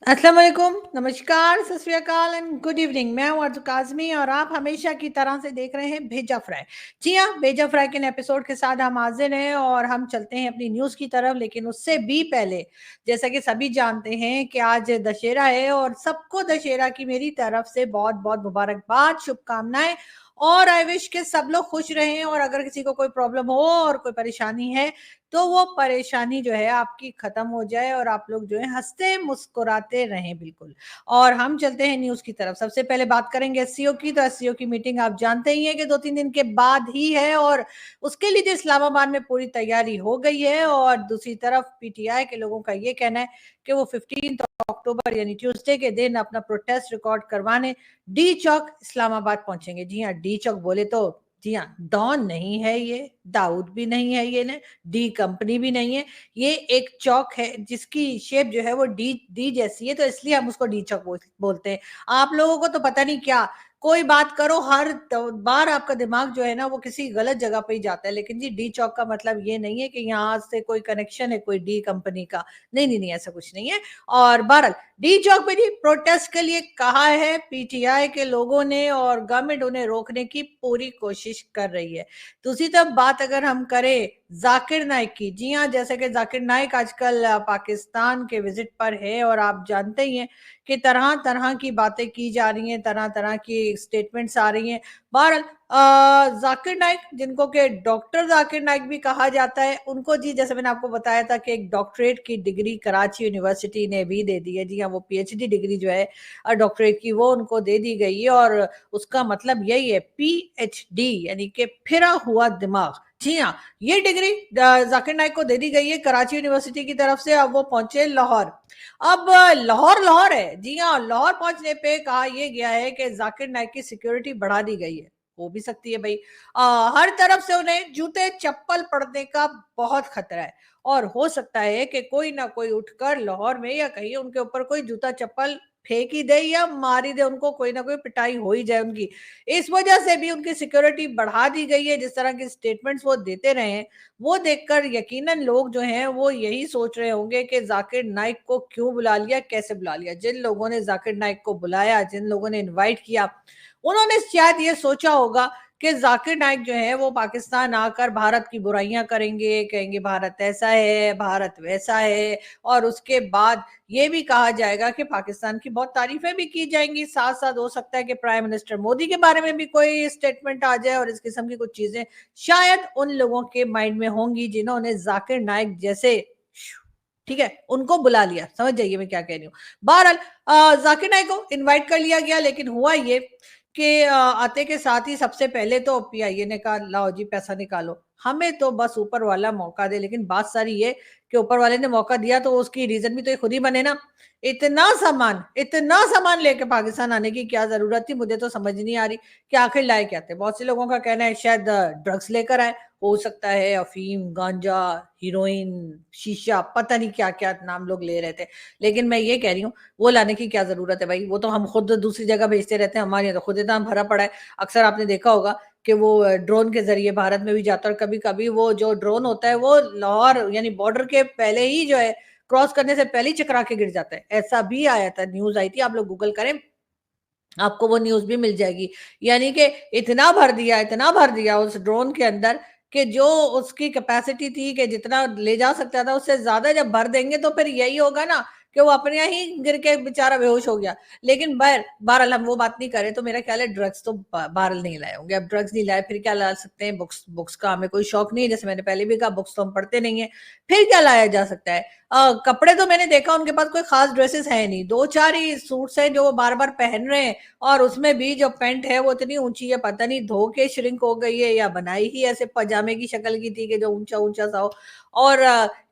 अस्सलाम वालेकुम, नमस्कार, सत श्री अकाल एंड गुड इवनिंग। मैं हूँ अर्ज़ू काज़मी और आप हमेशा की तरह से देख रहे हैं भेजा फ्राई। जी हाँ, भेजा फ्राई के नए एपिसोड के साथ हम हाज़िर हैं और हम चलते हैं अपनी न्यूज़ की तरफ। लेकिन उससे भी पहले, जैसा कि सभी जानते हैं कि आज दशहरा है और सबको दशहरा की मेरी तरफ से बहुत-बहुत मुबारकबाद, शुभकामनाएँ और आई विश कि सब लोग खुश रहें। और अगर किसी को कोई प्रॉब्लम हो और कोई परेशानी है, तो वो परेशानी जो है आपकी खत्म हो जाए और आप लोग जो है हँसते मुस्कुराते रहें बिल्कुल। और हम चलते हैं न्यूज़ की तरफ। सबसे पहले बात करेंगे एससीओ की, तो एससीओ की मीटिंग आप जानते ही हैं कि 2-3 दिन के बाद ही है और उसके लिए जो इस्लामाबाद में पूरी तैयारी हो गई है। और दूसरी तरफ पीटीआई के लोगों का ये कहना है कि वो 15 अक्टूबर यानी ट्यूसडे के दिन अपना प्रोटेस्ट रिकॉर्ड करवाने डी चौक इस्लामाबाद पहुंचेंगे। जी हाँ, डी चौक बोले तो जी हाँ, डॉन नहीं है ये, दाऊद भी नहीं है ये ने, डी कंपनी भी नहीं है। ये एक चौक है जिसकी शेप जो है वो डी डी जैसी है, तो इसलिए हम उसको डी चौक बोलते हैं। आप लोगों को तो पता नहीं क्या, कोई बात करो हर बार आपका दिमाग जो है ना वो किसी गलत जगह पे ही जाता है। लेकिन जी डी चौक का मतलब ये नहीं है कि यहाँ से कोई कनेक्शन है कोई डी कंपनी का। नहीं नहीं नहीं, ऐसा कुछ नहीं है। और बहरहाल डी चौक पे जी प्रोटेस्ट के लिए कहा है पीटीआई के लोगों ने और गवर्नमेंट उन्हें रोकने की पूरी कोशिश कर रही है। दूसरी तरफ बात अगर हम करें जाकिर नाइक की, जी हाँ, जैसे कि जाकिर नाइक आजकल पाकिस्तान के विजिट पर है और आप जानते ही हैं कि तरह तरह की बातें की जा रही हैं, तरह तरह की स्टेटमेंट्स आ रही हैं। बहरहाल जाकिर नाइक, जिनको कि डॉक्टर जाकिर नाइक भी कहा जाता है, उनको जी जैसे मैंने आपको बताया था कि एक डॉक्टरेट की डिग्री कराची यूनिवर्सिटी ने भी दे दी है। जी हाँ, वो पीएचडी डिग्री जो है डॉक्टरेट की वो उनको दे दी गई है और उसका मतलब यही है पीएचडी यानी कि फिरा हुआ दिमाग। जी हाँ, ये डिग्री जाकिर नाइक को दे दी गई है कराची यूनिवर्सिटी की तरफ से। अब वो पहुंचे लाहौर। अब लाहौर लाहौर है, जी हाँ, लाहौर पहुंचने पे कहा यह गया है कि जाकिर नाइक की सिक्योरिटी बढ़ा दी गई है। हो भी सकती है भाई। हर तरफ से उन्हें जूते चप्पल पड़ने का बहुत खतरा है और हो सकता है कि कोई ना कोई उठकर लाहौर में या कहीं उनके ऊपर कोई जूता चप्पल फेंक ही दे या मार ही दे उनको, कोई ना कोई पिटाई हो ही जाए उनकी। इस वजह से भी उनकी सिक्योरिटी बढ़ा दी गई है। जिस तरह के स्टेटमेंट्स वो देते रहे हैं, वो देखकर यकीनन लोग जो हैं वो यही सोच रहे होंगे कि जाकिर नाइक को क्यों बुला लिया, कैसे बुला लिया। जिन लोगों ने जाकिर नाइक को बुलाया, जिन लोगों ने इनवाइट किया, उन्होंने शायद ये सोचा होगा कि जाकिर नाइक जो है वो पाकिस्तान आकर भारत की बुराइयां करेंगे, कहेंगे भारत ऐसा है, भारत वैसा है। और उसके बाद ये भी कहा जाएगा कि पाकिस्तान की बहुत तारीफें भी की जाएंगी। साथ साथ हो सकता है कि प्राइम मिनिस्टर मोदी के बारे में भी कोई स्टेटमेंट आ जाए और इस किस्म की कुछ चीजें शायद उन लोगों के माइंड में होंगी जिन्होंने जाकिर नाइक जैसे, ठीक है, उनको बुला लिया। समझ जाइए मैं क्या कह रही हूँ। बहरहाल जाकिर नाइक को इनवाइट कर लिया गया, लेकिन हुआ ये कि आते के साथ ही सबसे पहले तो पीआईए ने कहा लाओ जी पैसा निकालो, हमें तो बस ऊपर वाला मौका दे। लेकिन बात सारी ये कि ऊपर वाले ने मौका दिया तो उसकी रीजन भी तो ये खुद ही बने ना। इतना सामान लेके पाकिस्तान आने की क्या जरूरत थी, मुझे तो समझ नहीं आ रही कि आखिर लाए क्या थे। बहुत से लोगों का कहना है शायद ड्रग्स लेकर आए, हो सकता है अफीम, गांजा, हीरोइन, शीशा, पता नहीं क्या क्या नाम लोग ले रहे थे। लेकिन मैं ये कह रही हूँ वो लाने की क्या जरूरत है भाई, वो तो हम खुद दूसरी जगह भेजते रहते हैं, हमारे यहाँ तो खुद इतना भरा पड़ा है। अक्सर आपने देखा होगा कि वो ड्रोन के जरिए भारत में भी जाता है और कभी कभी वो जो ड्रोन होता है वो लाहौर यानी बॉर्डर के पहले ही जो है क्रॉस करने से पहले ही चकरा के गिर जाता है। ऐसा भी आया था, न्यूज आई थी, आप लोग गूगल करें आपको वो न्यूज भी मिल जाएगी। यानी कि इतना भर दिया उस ड्रोन के अंदर कि जो उसकी कैपेसिटी थी कि जितना ले जा सकता था उससे ज्यादा जब भर देंगे तो फिर यही होगा ना कि वो अपने यहाँ ही गिर के बेचारा बेहोश हो गया। लेकिन बहरहाल हम वो बात नहीं करें तो मेरा ख्याल है ड्रग्स तो बहरहाल नहीं लाए होंगे। अब ड्रग्स नहीं लाए फिर क्या ला सकते हैं, बुक्स बुक्स का हमें कोई शौक नहीं है, जैसे मैंने पहले भी कहा बुक्स तो हम पढ़ते नहीं है। फिर क्या लाया जा सकता है? कपड़े तो मैंने देखा उनके पास कोई खास ड्रेसेस है नहीं, दो चार ही सूट्स हैं जो वो बार बार पहन रहे हैं। और उसमें भी जो पैंट है वो इतनी ऊंची है, पता नहीं धो के श्रिंक हो गई है या बनाई ही ऐसे पजामे की शक्ल की थी कि जो ऊंचा ऊंचा सा हो। और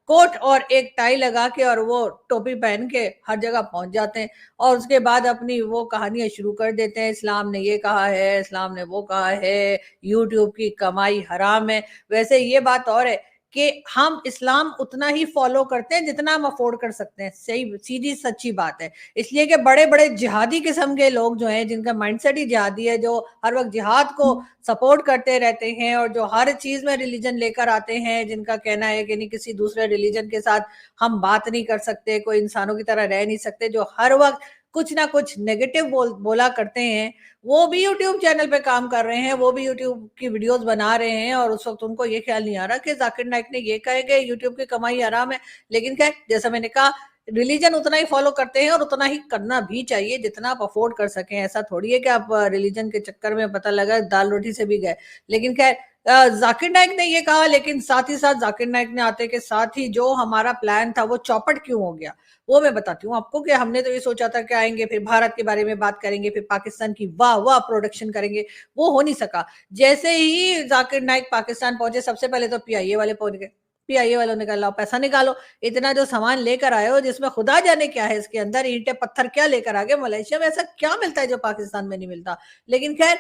कोट और एक टाई लगा के और वो टोपी पहन के हर जगह पहुंच जाते हैं और उसके बाद अपनी वो कहानियां शुरू कर देते हैं, इस्लाम ने ये कहा है, इस्लाम ने वो कहा है, यूट्यूब की कमाई हराम है। वैसे ये बात और है कि हम इस्लाम उतना ही फॉलो करते हैं जितना हम अफोर्ड कर सकते हैं। सही सीधी सच्ची बात है। इसलिए कि बड़े-बड़े जिहादी किस्म के लोग जो हैं, जिनका माइंडसेट ही जिहादी है, जो हर वक़्त जिहाद को सपोर्ट करते रहते हैं और जो हर चीज़ में रिलीजन लेकर आते हैं, जिनका कहना है कि नहीं किसी दूसरे रिलीजन के साथ हम बात नहीं कर सकते, कोई इंसानों की तरह रह नहीं सकते, जो हर वक़्त कुछ ना कुछ नेगेटिव बोला करते हैं, वो भी यूट्यूब चैनल पे काम कर रहे हैं, वो भी यूट्यूब की वीडियोस बना रहे हैं और उस वक़्त उनको ये ख्याल नहीं आ रहा कि ज़ाकिर नाइक ने ये कहा है कि यूट्यूब की कमाई हराम है। लेकिन ख़ैर, जैसा मैंने कहा, रिलीजन उतना ही फ़ॉलो करते हैं और उतना ही करना भी चाहिए जितना आप अफ़ोर्ड कर सकें। ऐसा थोड़ी है कि आप रिलीजन के चक्कर में पता लगा दाल-रोटी से भी गए। लेकिन ख़ैर, ज़ाकिर नाइक ने ये कहा, लेकिन साथ ही साथ ज़ाकिर नाइक ने आते के साथ ही जो हमारा प्लान था वो चौपट क्यों हो गया? वो मैं बताती हूँ आपको कि हमने तो ये सोचा था कि आएँगे, फिर भारत के बारे में बात करेंगे, फिर पाकिस्तान की वाह-वाह प्रोडक्शन करेंगे, वो हो नहीं सका। जैसे ही ज़ाकिर नाइक पाकिस्तान पहुँचे, सबसे पहले तो पीआईए वाले पहुँच गए। पीआईए वालों ने कहा, लाओ पैसा निकालो, इतना जो सामान लेकर आए हो जिसमें खुदा जाने क्या है इसके अंदर, ईंटें पत्थर क्या लेकर आ गए, मलेशिया में ऐसा क्या मिलता है जो पाकिस्तान में नहीं मिलता? लेकिन ख़ैर,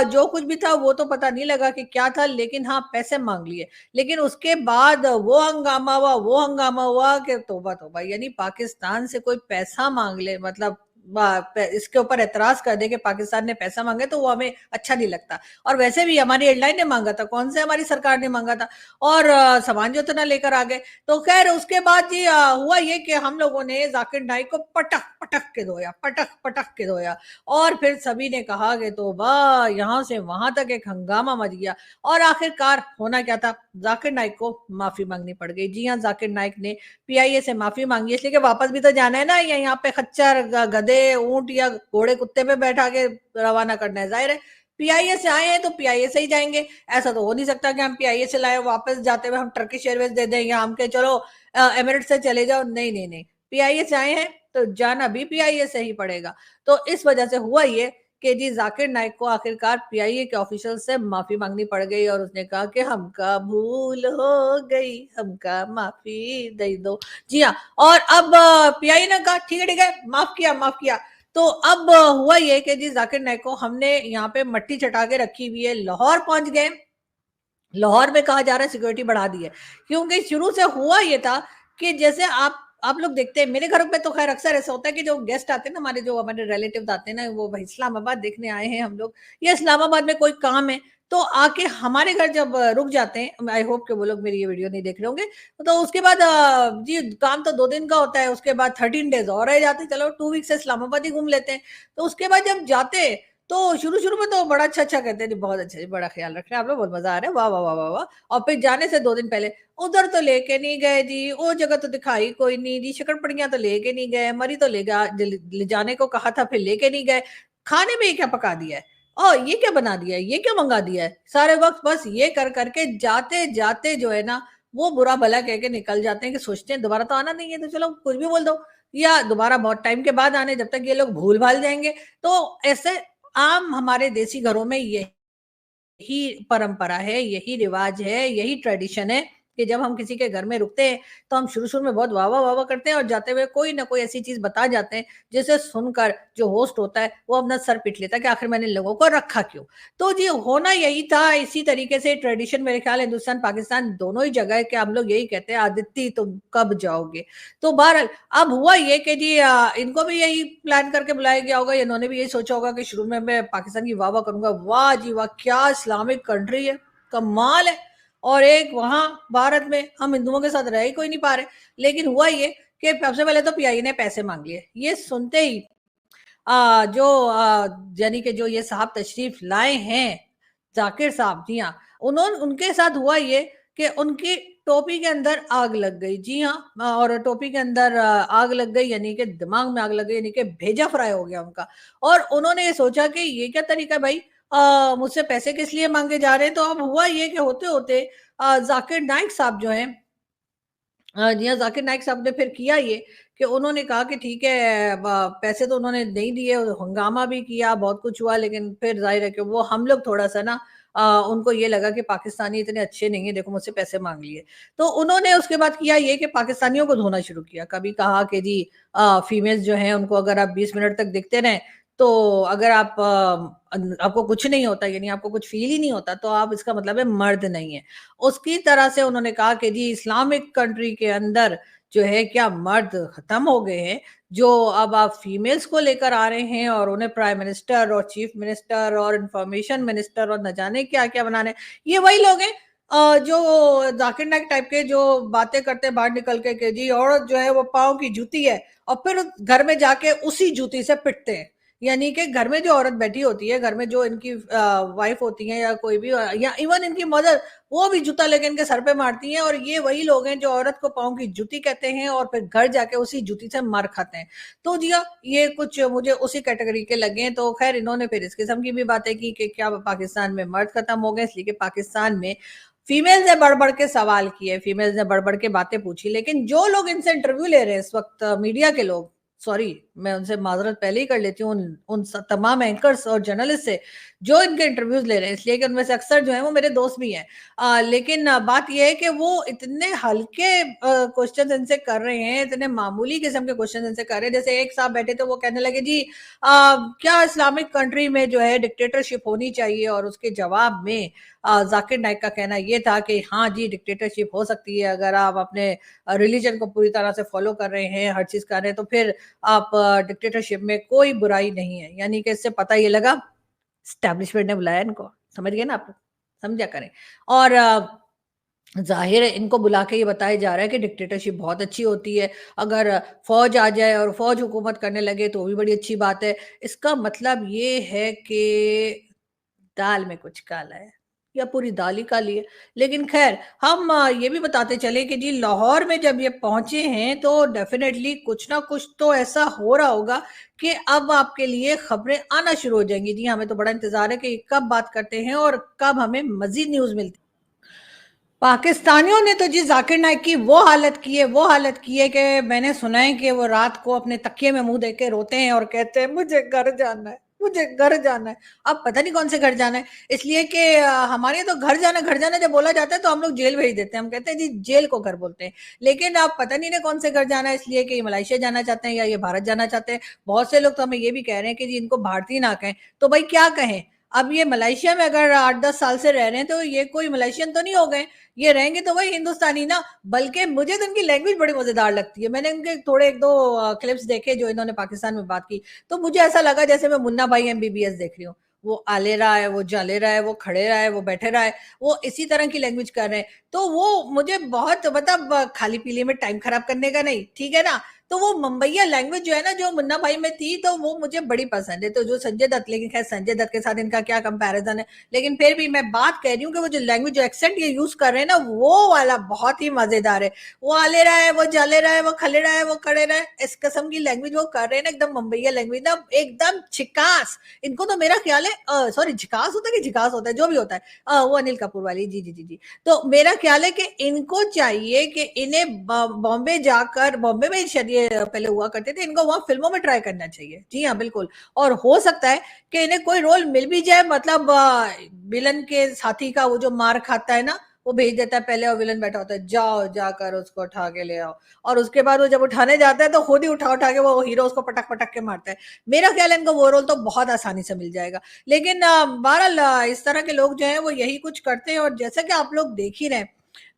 जो कुछ भी था वो तो पता नहीं लगा कि क्या था, लेकिन हाँ, पैसे माँग लिए। लेकिन उसके बाद वो हंगामा हुआ कि तौबा तौबा, यानी पाकिस्तान से कोई पैसा मांग ले, मतलब इसके ऊपर एतराज कर दे कि पाकिस्तान ने पैसा मांगे, तो वो हमें अच्छा नहीं लगता। और वैसे भी हमारी एयरलाइन ने मांगा था, कौन से हमारी सरकार ने मांगा था, और सामान जो इतना लेकर आ गए। तो खैर, उसके बाद जी हुआ ये कि हम लोगों ने जाकिर नाइक को पटक पटक के धोया, पटक पटक के धोया, और फिर सभी ने कहा कि तौबा, यहाँ से वहां तक एक हंगामा मच गया। और आखिरकार होना क्या था, जाकिर नाइक को माफी मांगनी पड़ गई। जी हाँ, जाकिर नाइक ने पीआईए से माफी मांगी, इसलिए कि वापस भी तो जाना है ना, या यहाँ पे खच्चर गधे ऊंट या घोड़े कुत्ते पे बैठा के रवाना करना है। जाहिर है, पीआईए से आए हैं तो पीआईए से ही जाएंगे। ऐसा तो हो नहीं सकता कि हम पीआईए से लाए, वापस जाते हुए हम टर्किश एयरवेज दे दें या हम के चलो एमिरेट्स से चले जाओ। नहीं नहीं नहीं, पीआईए से आए हैं तो जाना भी पीआईए से ही पड़ेगा। तो इस वजह से हुआ ये कि जी जाकिर नाइक को आखिरकार पीआईए के ऑफिशियल से माफी मांगनी पड़ गई, और उसने कहा कि हमका भूल हो गई, हमका माफी दे दो। जी हाँ, और अब पीआईए ने कहा ठीक है, माफ किया, माफ किया। तो अब हुआ ये कि जी जाकिर नाइक को हमने यहाँ पे मट्टी चटा के रखी हुई है, लाहौर पहुंच गए। लाहौर में कहा जा रहा है सिक्योरिटी बढ़ा दी है, क्योंकि शुरू से हुआ ये था कि जैसे आप लोग देखते हैं, मेरे घर पे तो खैर अक्सर ऐसा होता है कि जो गेस्ट आते हैं ना, हमारे जो हमारे रिलेटिव आते हैं ना, वो भाई इस्लामाबाद देखने आए हैं हम लोग, या इस्लामाबाद में कोई काम है, तो आके हमारे घर जब रुक जाते हैं, आई होप कि वो लोग मेरी ये वीडियो नहीं देख रहे होंगे, तो उसके बाद जी काम तो 2 दिन का होता है, उसके बाद 13 डेज और रह जाते हैं, चलो 2 वीक से इस्लामाबाद ही घूम लेते हैं। तो उसके बाद जब जाते हैं, तो शुरू-शुरू में तो बड़ा अच्छा-अच्छा कहते हैं, जी बहुत अच्छा जी, बड़ा ख़्याल रख रहे हैं आप लोग, बहुत मज़ा आ रहा है, वाह, वाह, वाह, वाह, वाह! और फिर जाने से 2 दिन पहले, उधर तो लेके नहीं गए जी, वो जगह तो दिखाई कोई नहीं जी, शकरपड़ियाँ तो लेके नहीं गए, मरी तो ले जाने को कहा था, फिर लेके नहीं गए। खाने में ये क्या पका दिया है? और ये क्या बना दिया है? ये क्या मँगा दिया है? सारे वक़्त बस ये कर के जाते-जाते जो है ना, वो बुरा भला कह के निकल जाते हैं कि सोचते हैं दोबारा तो आना नहीं है, तो चलो कुछ भी बोल दो, या दोबारा बहुत टाइम के बाद आने, जब तक ये लोग भूल-भाल जाएँगे। तो ऐसे आम हमारे देसी घरों में यही परंपरा है, यही रिवाज है, यही ट्रेडिशन है कि जब हम किसी के घर में रुकते हैं, तो हम शुरू-शुरू में बहुत वाह-वाह करते हैं और जाते हुए कोई ना कोई ऐसी चीज़ बता जाते हैं, जिसे सुनकर जो होस्ट होता है, वो अपना सर पीट लेता है कि आखिर मैंने इन लोगों को रखा क्यों? तो जी होना यही था, इसी तरीके से ट्रेडिशन मेरे ख्याल हिंदुस्तान, पाकिस्तान दोनों ही जगह है कि हम लोग यही कहते हैं, "आदित्य तुम कब जाओगे?" तो बहरहाल अब हुआ ये कि जी इनको भी यही प्लान करके बुलाया गया होगा, इन्होंने भी यही सोचा होगा कि शुरू में मैं पाकिस्तान की वाह-वाह करूँगा, वाह जी वाह! क्या इस्लामिक कंट्री है, कमाल है। और एक वहाँ भारत में हम हिंदुओं के साथ रह ही कोई नहीं पा रहे। लेकिन हुआ ये कि सबसे पहले तो पीआईए ने पैसे माँग लिए। ये सुनते ही यानी कि जो ये साहब तशरीफ लाए हैं, ज़ाकिर साहब, जी हाँ, उनके साथ हुआ ये कि उनकी टोपी के अंदर आग लग गई। जी हाँ, और टोपी के अंदर आग लग गई, यानी कि दिमाग में आग लग गई, यानी कि भेजा फ्राई हो गया उनका। और उन्होंने ये सोचा कि ये क्या तरीका है भाई, मुझसे पैसे किस लिए माँगे जा रहे हैं? तो अब हुआ ये कि होते-होते ज़ाकिर नाइक साहब जो हैं, जी हाँ, ज़ाकिर नाइक साहब ने फिर किया ये कि उन्होंने कहा कि ठीक है, पैसे तो उन्होंने नहीं दिए, हंगामा भी किया, बहुत कुछ हुआ, लेकिन फिर ज़ाहिर है कि वो हम लोग थोड़ा-सा ना, उनको ये लगा कि पाकिस्तानी इतने अच्छे नहीं हैं, देखो मुझसे पैसे माँग लिए। तो उन्होंने उसके बाद किया ये कि पाकिस्तानियों को धोना शुरू किया। कभी कहा कि जी फीमेल्स जो हैं उनको अगर आप 20 मिनट तक देखते रहें, तो अगर आपको कुछ नहीं होता, यानी आपको कुछ फ़ील ही नहीं होता, तो आप, इसका मतलब है मर्द नहीं है। उसकी तरह से उन्होंने कहा कि जी इस्लामिक कंट्री के अंदर जो है क्या मर्द खत्म हो गए हैं, जो अब आप फीमेल्स को लेकर आ रहे हैं और उन्हें प्राइम मिनिस्टर और चीफ मिनिस्टर और इंफॉर्मेशन मिनिस्टर और न जाने क्या-क्या बनाने। ये वही लोग हैं जो जाकिर नाइक टाइप के जो बातें करते हैं बाहर निकल के कि जी औरत जो है वो पाँव की जूती है, और फिर घर में जाके उसी जूती से पिटते हैं। यानी कि घर में जो औरत बैठी होती है, घर में जो इनकी वाइफ होती है या कोई भी, या इवन इनकी मदर, वो भी जूता लेके इनके सर पे मारती हैं, और ये वही लोग हैं जो औरत को पाँव की जूती कहते हैं और फिर घर जाके उसी जूती से मार खाते हैं। तो जी हाँ, ये कुछ मुझे उसी कैटेगरी के लगे हैं। तो खैर इन्होंने फिर इस किस्म की भी बातें की कि क्या पाकिस्तान में मर्द खत्म हो गए, इसलिए कि पाकिस्तान में फीमेल्स ने बढ़-बढ़ के सवाल किए, फीमेल्स ने बढ़-बढ़ के बातें पूछी, लेकिन जो लोग इनसे इंटरव्यू ले रहे हैं इस वक़्त, मीडिया के लोग, सॉरी मैं उनसे माज़रत पहले ही कर लेती हूँ, उन उन स तमाम एंकर्स और जर्नलिस्ट से, जो इनके इंटरव्यूज़ ले रहे हैं, इसलिए कि उनमें से अक्सर जो हैं वो मेरे दोस्त भी हैं। लेकिन बात ये है कि वो इतने हल्के क्वेश्चन्स इनसे कर रहे हैं, इतने मामूली किस्म के क्वेश्चन इनसे कर रहे हैं। जैसे एक साहब बैठे थे, वो कहने लगे जी क्या इस्लामिक कंट्री में जो है डिक्टेटरशिप होनी चाहिए, और उसके जवाब में जाकिर नाइक का कहना ये था कि हाँ जी, डिक्टेटरशिप हो सकती है अगर आप अपने रिलीजन को पूरी तरह से फॉलो कर रहे हैं, हर चीज़ कर रहे हैं, तो फिर आप डिक्टेटरशिप में कोई बुराई नहीं है। यानी कि इससे पता ये लगा, एस्टेब्लिशमेंट ने बुलाया इनको, समझ गए ना आप? समझा करें। और ज़ाहिर है इनको बुला के ये बताया जा रहा है कि डिक्टेटरशिप बहुत अच्छी होती है, अगर फ़ौज आ जाए और फ़ौज हुकूमत करने लगे तो भी बड़ी अच्छी बात है। इसका मतलब ये है कि दाल में कुछ काला है, या पूरी दाल ही काली है। लेकिन ख़ैर हम ये भी बताते चले कि जी लाहौर में जब ये पहुँचे हैं तो डेफ़िनेटली कुछ ना कुछ तो ऐसा हो रहा होगा कि अब आपके लिए ख़बरें आना शुरू हो जाएँगी। जी, हमें तो बड़ा इंतज़ार है कि ये कब बात करते हैं और कब हमें मज़ीद न्यूज़ मिलती है। पाकिस्तानियों ने तो जी ज़ाकिर नाइक की वो हालत की है कि मैंने सुना है कि वो रात को अपने तकिए में मुँह देके रोते हैं और कहते हैं मुझे घर जाना है, मुझे घर जाना है। अब पता नहीं कौन से घर जाना है, इसलिए कि हमारे यहाँ तो घर जाना जब बोला जाता है तो हम लोग जेल भेज देते हैं। हम कहते हैं जी जेल को घर बोलते हैं। लेकिन अब पता नहीं इन्हें कौन से घर जाना है, इसलिए कि ये मलेशिया जाना चाहते हैं या ये भारत जाना चाहते हैं। बहुत से लोग तो हमें ये भी कह रहे हैं कि जी इनको भारतीय ना कहें, तो भाई क्या कहें? अब ये मलेशिया में अगर 8-10 साल से रह रहे हैं तो ये कोई मलेशियन तो नहीं हो गए। ये रहेंगे तो वही हिंदुस्तानी ना, बल्कि मुझे तो इनकी लैंग्वेज बड़ी मज़ेदार लगती है। मैंने इनके थोड़े 1-2 क्लिप्स देखे जो इन्होंने पाकिस्तान में बात की, तो मुझे ऐसा लगा जैसे मैं मुन्ना भाई एमबीबीएस देख रही हूँ। वो आले रहा है, वो जाले रहा है, वो खड़े रहा है, वो बैठे रहा है, वो इसी तरह की लैंग्वेज कर रहे हैं। तो वो मुझे बहुत, मतलब खाली-पीली में टाइम खराब करने का नहीं, ठीक है ना? तो वो मुंबईया लैंग्वेज जो है ना, जो मुन्ना भाई में थी, तो वो मुझे बड़ी पसंद है। तो जो संजय दत्त, लेकिन ख़ैर संजय दत्त के साथ इनका क्या कंपैरिज़न है। लेकिन फिर भी मैं बात कह रही हूँ कि वो जो लैंग्वेज, जो एक्सेंट ये यूज़ कर रहे हैं ना, वो वाला बहुत ही मज़ेदार है। वो आले रहा है, वो जाले रहा है, वो खले रहा है, वो खड़े रहा है, इस किस्म की लैंग्वेज वो कर रहे हैं ना, एकदम मुंबईया लैंग्वेज ना, एकदम झिकास। इनको तो मेरा ख़्याल है सॉरी, झिकास होता है कि झिकास होता है, जो भी होता है। वो अनिल कपूर वाली, जी, जी, जी, जी। तो मेरा ख़्याल है कि इनको चाहिए कि इन्हें बॉम्बे जाकर, बॉम्बे में शायद ये पहले हुआ करते थे, इनको वहाँ फ़िल्मों में ट्राई करना चाहिए। जी हाँ, बिल्कुल। और हो सकता है कि इन्हें कोई रोल मिल भी जाए, मतलब विलन के साथी का वो जो मार खाता है ना, वो भेज देता है पहले और विलन बैठा होता है, जाओ जाकर उसको उठा के ले आओ। और उसके बाद वो जब उठाने जाता है तो खुद ही उठा-उठा के वो हीरो उसको पटक-पटक के मारता है। मेरा ख़्याल है इनको वो रोल तो बहुत आसानी से मिल जाएगा। लेकिन बहरहाल इस तरह के लोग जो हैं वो यही कुछ करते हैं, और जैसा कि आप लोग देख ही रहे हैं,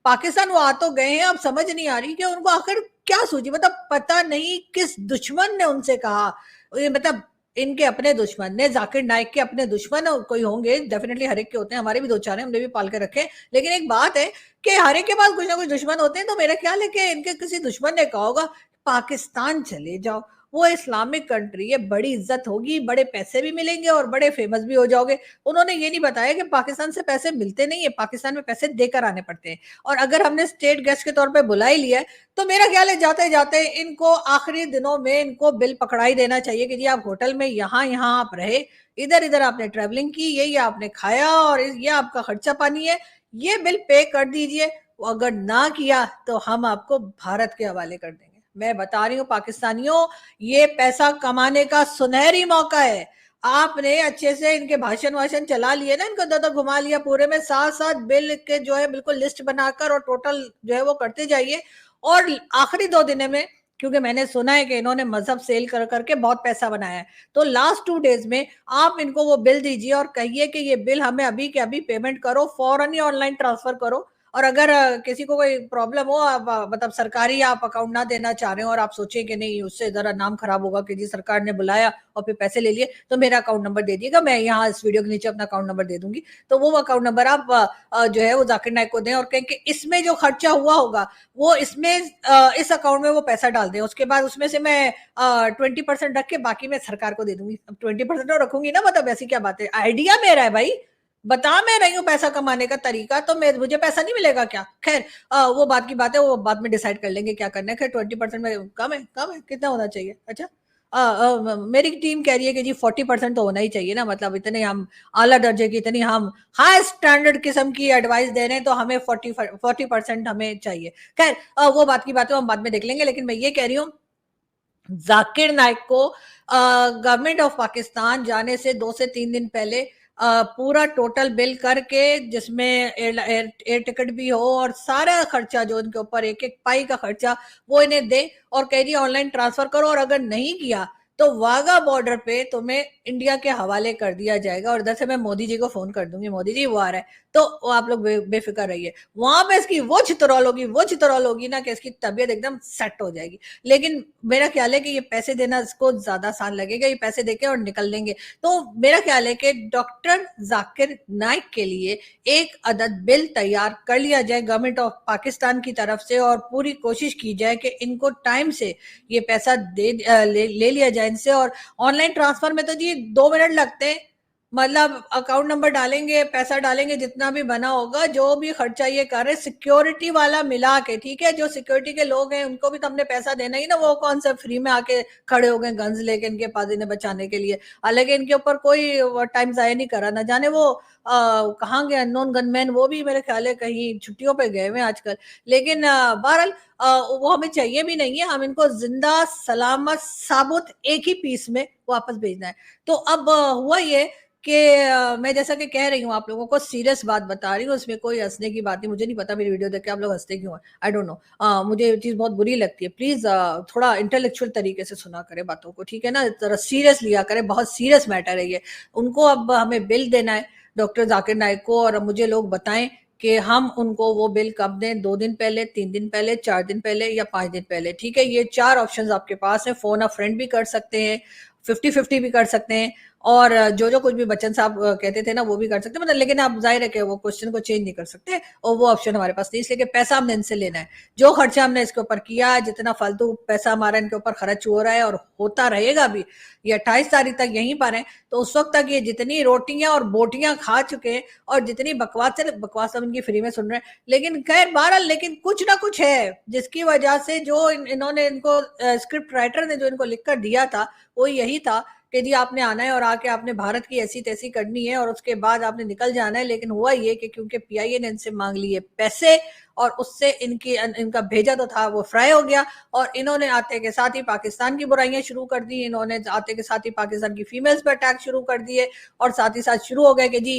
पाकिस्तान वो आ तो गए हैं, अब समझ नहीं आ रही कि उनको आखिर क्या सूझी, मतलब पता नहीं किस दुश्मन ने उनसे कहा, ये मतलब इनके अपने दुश्मन ने, जाकिर नाइक के अपने दुश्मन कोई होंगे, डेफिनेटली हर एक के होते हैं, हमारे भी 2-4 हैं, हमने भी पाल के रखे हैं। लेकिन एक बात है कि हर एक के पास कुछ ना कुछ दुश्मन होते हैं, तो मेरा ख्याल है कि इनके किसी दुश्मन ने कहा होगा, पाकिस्तान चले जाओ, वो इस्लामिक कंट्री है, बड़ी इज्जत होगी, बड़े पैसे भी मिलेंगे और बड़े फेमस भी हो जाओगे। उन्होंने ये नहीं बताया कि पाकिस्तान से पैसे मिलते नहीं है, पाकिस्तान में पैसे देकर आने पड़ते हैं। और अगर हमने स्टेट गेस्ट के तौर पे बुला ही लिया है, तो मेरा ख्याल है जाते-जाते इनको आखिरी दिनों में इनको बिल पकड़ा ही देना चाहिए कि जी आप होटल में यहाँ-यहाँ आप रहे, इधर-इधर आपने ट्रैवलिंग की, ये आपने खाया और ये आपका खर्चा पानी है, ये बिल पे कर दीजिए। अगर ना किया तो हम आपको भारत के हवाले कर देंगे। मैं बता रही हूँ पाकिस्तानियों, ये पैसा कमाने का सुनहरी मौका है। आपने अच्छे से इनके भाषण-वाषण चला लिए ना, इनको इधर-उधर घुमा लिया पूरे में, साथ-साथ बिल के जो है बिल्कुल लिस्ट बनाकर और टोटल जो है वो करते जाइए, और आखिरी 2 दिन में क्योंकि मैंने सुना है कि इन्होंने मजहब सेल कर करके बहुत पैसा बनाया है। तो लास्ट 2 डेज में आप इनको वो बिल दीजिए और कहिए कि ये बिल हमें अभी के अभी पेमेंट करो, फौरन ही ऑनलाइन ट्रांसफर करो। और अगर किसी को कोई प्रॉब्लम हो, आप मतलब सरकारी आप अकाउंट ना देना चाह रहे हो और आप सोचे कि नहीं उससे जरा नाम खराब होगा कि जी सरकार ने बुलाया और फिर पैसे ले लिए, तो मेरा अकाउंट नंबर दे दिएगा, मैं यहाँ इस वीडियो के नीचे अपना अकाउंट नंबर दे दूंगी। तो वो अकाउंट नंबर आप जो है वो जाकिर नाइक को दें और कहें कि इसमें जो खर्चा हुआ होगा वो इसमें इस अकाउंट में वो पैसा डाल दें, उसके बाद उसमें से मैं 20% रख के बाकी मैं सरकार को दे दूंगी। अब 20% तो रखूंगी ना, मतलब ऐसी क्या बात है, आइडिया मेरा है भाई, बता मैं रही हूँ पैसा कमाने का तरीका, तो मैं मुझे पैसा नहीं मिलेगा क्या? खैर वो बात की बात है, वो बाद में डिसाइड कर लेंगे क्या करना है। खैर 20% में कम है, कम है, कितना होना चाहिए? अच्छा मेरी टीम कह रही है कि जी 40% तो होना ही चाहिए ना, मतलब इतने हम आला दर्जे की, इतनी हम हाई स्टैंडर्ड किस्म की एडवाइस दे रहे हैं, तो हमें 40% हमें चाहिए। खैर वो बात की बात है, हम बाद में देख लेंगे। लेकिन मैं ये कह रही हूँ जाकिर नाइक को गवर्नमेंट ऑफ पाकिस्तान जाने से 2 से 3 दिन पहले पूरा टोटल बिल करके, जिसमें एयर टिकट भी हो और सारा खर्चा जो इनके ऊपर एक एक पाई का खर्चा वो इन्हें दे और कह दिए ऑनलाइन ट्रांसफर करो, और अगर नहीं किया तो वाघा बॉर्डर पे तुम्हें इंडिया के हवाले कर दिया जाएगा। और इधर से मैं मोदी जी को फोन कर दूंगी, मोदी जी वो आ रहा है, तो आप लोग बेफिक्र रहिए, वहां पे इसकी वो चितरौल होगी ना कि इसकी तबीयत एकदम सेट हो जाएगी। लेकिन मेरा ख्याल है कि ये पैसे देना इसको ज्यादा आसान लगेगा, ये पैसे देके और निकल लेंगे। तो मेरा ख्याल है कि डॉक्टर जाकिर नाइक के लिए एक अदद बिल तैयार कर लिया जाए गवर्नमेंट ऑफ पाकिस्तान की तरफ से, और पूरी कोशिश की जाए कि इनको टाइम से ये पैसा ले लिया जाए इनसे। और ऑनलाइन ट्रांसफर में तो जी 2 मिनट लगते हैं, मतलब अकाउंट नंबर डालेंगे, पैसा डालेंगे, जितना भी बना होगा, जो भी खर्चा ये कर रहे, सिक्योरिटी वाला मिला के, ठीक है, जो सिक्योरिटी के लोग हैं उनको भी तो हमने पैसा देना ही ना, वो कौन सा फ्री में आके खड़े हो गए गन्स लेके इनके पास इन्हें बचाने के लिए। हालांकि इनके ऊपर कोई टाइम जाया नहीं करा, ना जाने वो कहाँ गए अननोन गनमैन, वो भी मेरे ख्याल है कहीं छुट्टियों पे गए हुए आजकल। लेकिन बहरहाल वो हमें चाहिए भी नहीं है, हम इनको जिंदा सलामत साबुत एक ही पीस में वापस भेजना है। तो अब हुआ ये कि मैं जैसा कि कह रही हूँ आप लोगों को सीरियस बात बता रही हूँ, उसमें कोई हंसने की बात नहीं। मुझे नहीं पता मेरी वीडियो देख के आप लोग हंसते क्यों हैं, आई डोंट नो। मुझे ये चीज बहुत बुरी लगती है। प्लीज थोड़ा इंटेलेक्चुअल तरीके से सुना करे बातों को, ठीक है ना, जरा सीरियस लिया करे, बहुत सीरियस मैटर है ये। उनको अब हमें बिल देना है डॉक्टर जाकिर नाइक को, और मुझे लोग बताएं कि हम उनको वो बिल कब दें, 2 दिन पहले, 3 दिन पहले, 4 दिन पहले या 5 दिन पहले, ठीक है। ये 4 ऑप्शंस आपके पास है, फोन अ फ्रेंड भी कर सकते हैं, 50-50 भी कर सकते हैं, और जो कुछ भी बच्चन साहब कहते थे ना वो भी कर सकते हैं, मतलब। लेकिन आप जाहिर है कि वो क्वेश्चन को चेंज नहीं कर सकते, और वो ऑप्शन हमारे पास नहीं, इसलिए कि पैसा हमने इनसे लेना है। जो खर्चा हमने इसके ऊपर किया है, जितना फालतू पैसा हमारा इनके ऊपर खर्च हो रहा है और होता रहेगा भी, ये 28 तारीख तक यहीं पर है, तो उस वक्त तक ये जितनी रोटियां और बोटियां खा चुके हैं और जितनी बकवास हम इनकी फ्री में सुन रहे हैं, लेकिन खैर बहरहाल, लेकिन कुछ ना कुछ है जिसकी वजह से जो इन्होंने इनको स्क्रिप्ट राइटर ने जो इनको लिखकर दिया था वो यही था कि जी आपने आना है और आके आपने भारत की ऐसी तैसी करनी है और उसके बाद आपने निकल जाना है। लेकिन हुआ ये कि क्योंकि पीआईए ने इनसे मांग लिए पैसे, और उससे इनका भेजा तो था वो फ्राई हो गया, और इन्होंने आते के साथ ही पाकिस्तान की बुराइयां शुरू कर दी, इन्होंने आते के साथ ही पाकिस्तान की फीमेल्स पर अटैक शुरू कर दिए, और साथ ही साथ शुरू हो गए कि जी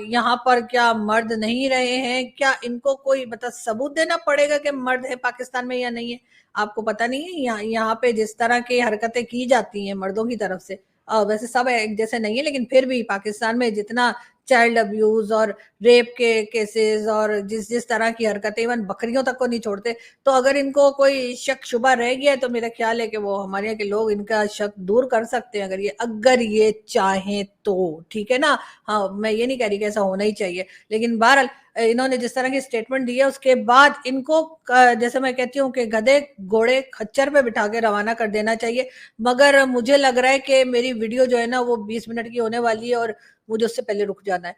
यहाँ पर क्या मर्द नहीं रहे हैं क्या, इनको कोई मतलब सबूत देना पड़ेगा कि मर्द है पाकिस्तान में या नहीं है। आपको पता नहीं है यहाँ पे जिस तरह की हरकतें की जाती हैं मर्दों की तरफ से, वैसे सब एक जैसे नहीं है, लेकिन फिर भी पाकिस्तान में जितना चाइल्ड अब्यूज और रेप के केसेस और जिस जिस तरह की हरकतें, इवन बकरियों तक को नहीं छोड़ते, तो अगर इनको कोई शक शुबा रह गया है तो मेरा ख्याल है कि वो हमारे यहाँ के लोग इनका शक दूर कर सकते हैं, अगर ये चाहें तो, ठीक है ना। हाँ, मैं ये नहीं कह रही कि ऐसा होना ही चाहिए, लेकिन बहरहाल इन्होंने जिस तरह की स्टेटमेंट दी है उसके बाद इनको जैसे मैं कहती हूँ कि गधे घोड़े खच्चर पे बिठा के रवाना कर देना चाहिए। मगर मुझे लग रहा है कि मेरी वीडियो जो है ना वो 20 मिनट की होने वाली है और मुझे उससे पहले रुक जाना है,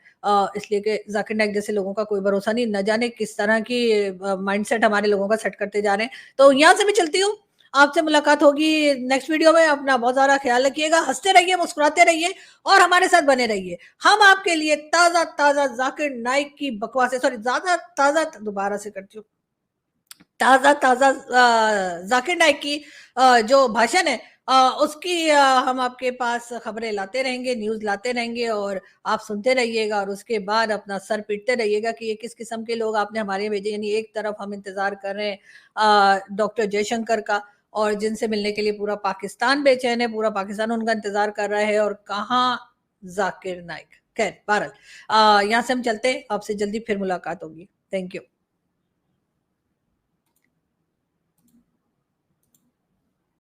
इसलिए कि जाकिर नाइक जैसे लोगों का कोई भरोसा नहीं, न जाने किस तरह की माइंडसेट हमारे लोगों का सेट करते जा रहे हैं। तो यहाँ से मैं चलती हूँ, आपसे मुलाकात होगी नेक्स्ट वीडियो में। अपना बहुत सारा ख्याल रखिएगा, हंसते रहिए, मुस्कुराते रहिए और हमारे साथ बने रहिए। हम आपके लिए ताजा ताजा जाकिर नाइक की बकवास, सॉरी ज्यादा ताजा, दोबारा से करती हूँ, ताजा ताजा जाकिर नाइक की जो भाषण है उसकी हम आपके पास खबरें लाते रहेंगे, न्यूज़ लाते रहेंगे और आप सुनते रहिएगा और उसके बाद अपना सर पीटते रहिएगा कि ये किस किस्म के लोग आपने हमारे यहाँ भेजे। यानी एक तरफ हम इंतज़ार कर रहे हैं डॉक्टर जयशंकर का और जिनसे मिलने के लिए पूरा पाकिस्तान बेचैन है, पूरा पाकिस्तान उनका इंतज़ार कर रहा है और कहाँ ज़ाकिर नाइक। खैर बहरहाल यहाँ से हम चलते हैं, आपसे जल्दी फिर मुलाकात होगी। Thank you.